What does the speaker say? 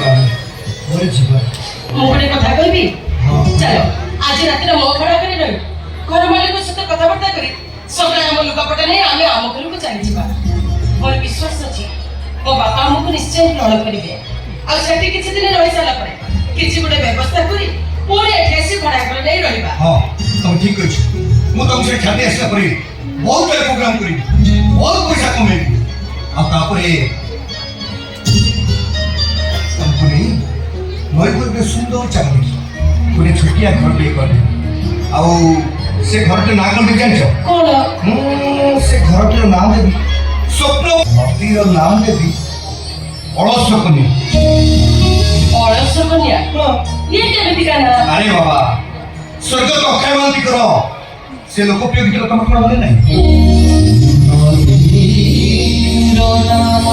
मोरे जीवन ମୁଁ ଗୋଟେ କଥା କହିବି हाँ ଚାଲ ଆଜି ରାତିରେ ମୋ ଭଡ଼ା କରି ରହି ଘର ମାଲିକ ସହିତ କଥାବାର୍ତ୍ତା କରି ସକାଳେ ଆମ ଲୁଗାପଟା ନେଇ ଆମେ ଆମ ଘରକୁ ଚାଲିଯିବା ମୋର ବିଶ୍ୱାସ ଅଛି ମୋ ବାପା ଆମକୁ ନିଶ୍ଚୟ ଗ୍ରହଣ କରିବେ ଆଉ ସେଠି କିଛି ଦିନ ରହି ସାରିଲା ପରେ କିଛି ଗୋଟେ ବ୍ୟବସ୍ଥା କରି ପୁଣି ଏଠି ଆସି ଭଡ଼ା ଘର ନେଇ ରହିବା हाँ तुम ठीक अच्छे मु तुम से छाती आसला परे बहुत बड़ा प्रोग्राम करी बहुत पैसा कमेबी आ तापरे तुमको नहीं नई को एक सुंदर चाकरी गोटे छोटिया घर पे कर आउ से घर के नाम कौन जान छो କଣ से घर के नाम देवी स्वप्न भक्ति रो नाम देवी अलस कन्या ଅଳସ କନ୍ୟା ଇଏ କେମିତିକା ନା अरे बाबा स्वर्ग तो अक्षयवंती करो से लोकप्रिय गीत तुम कौन बोले नहीं ନାମ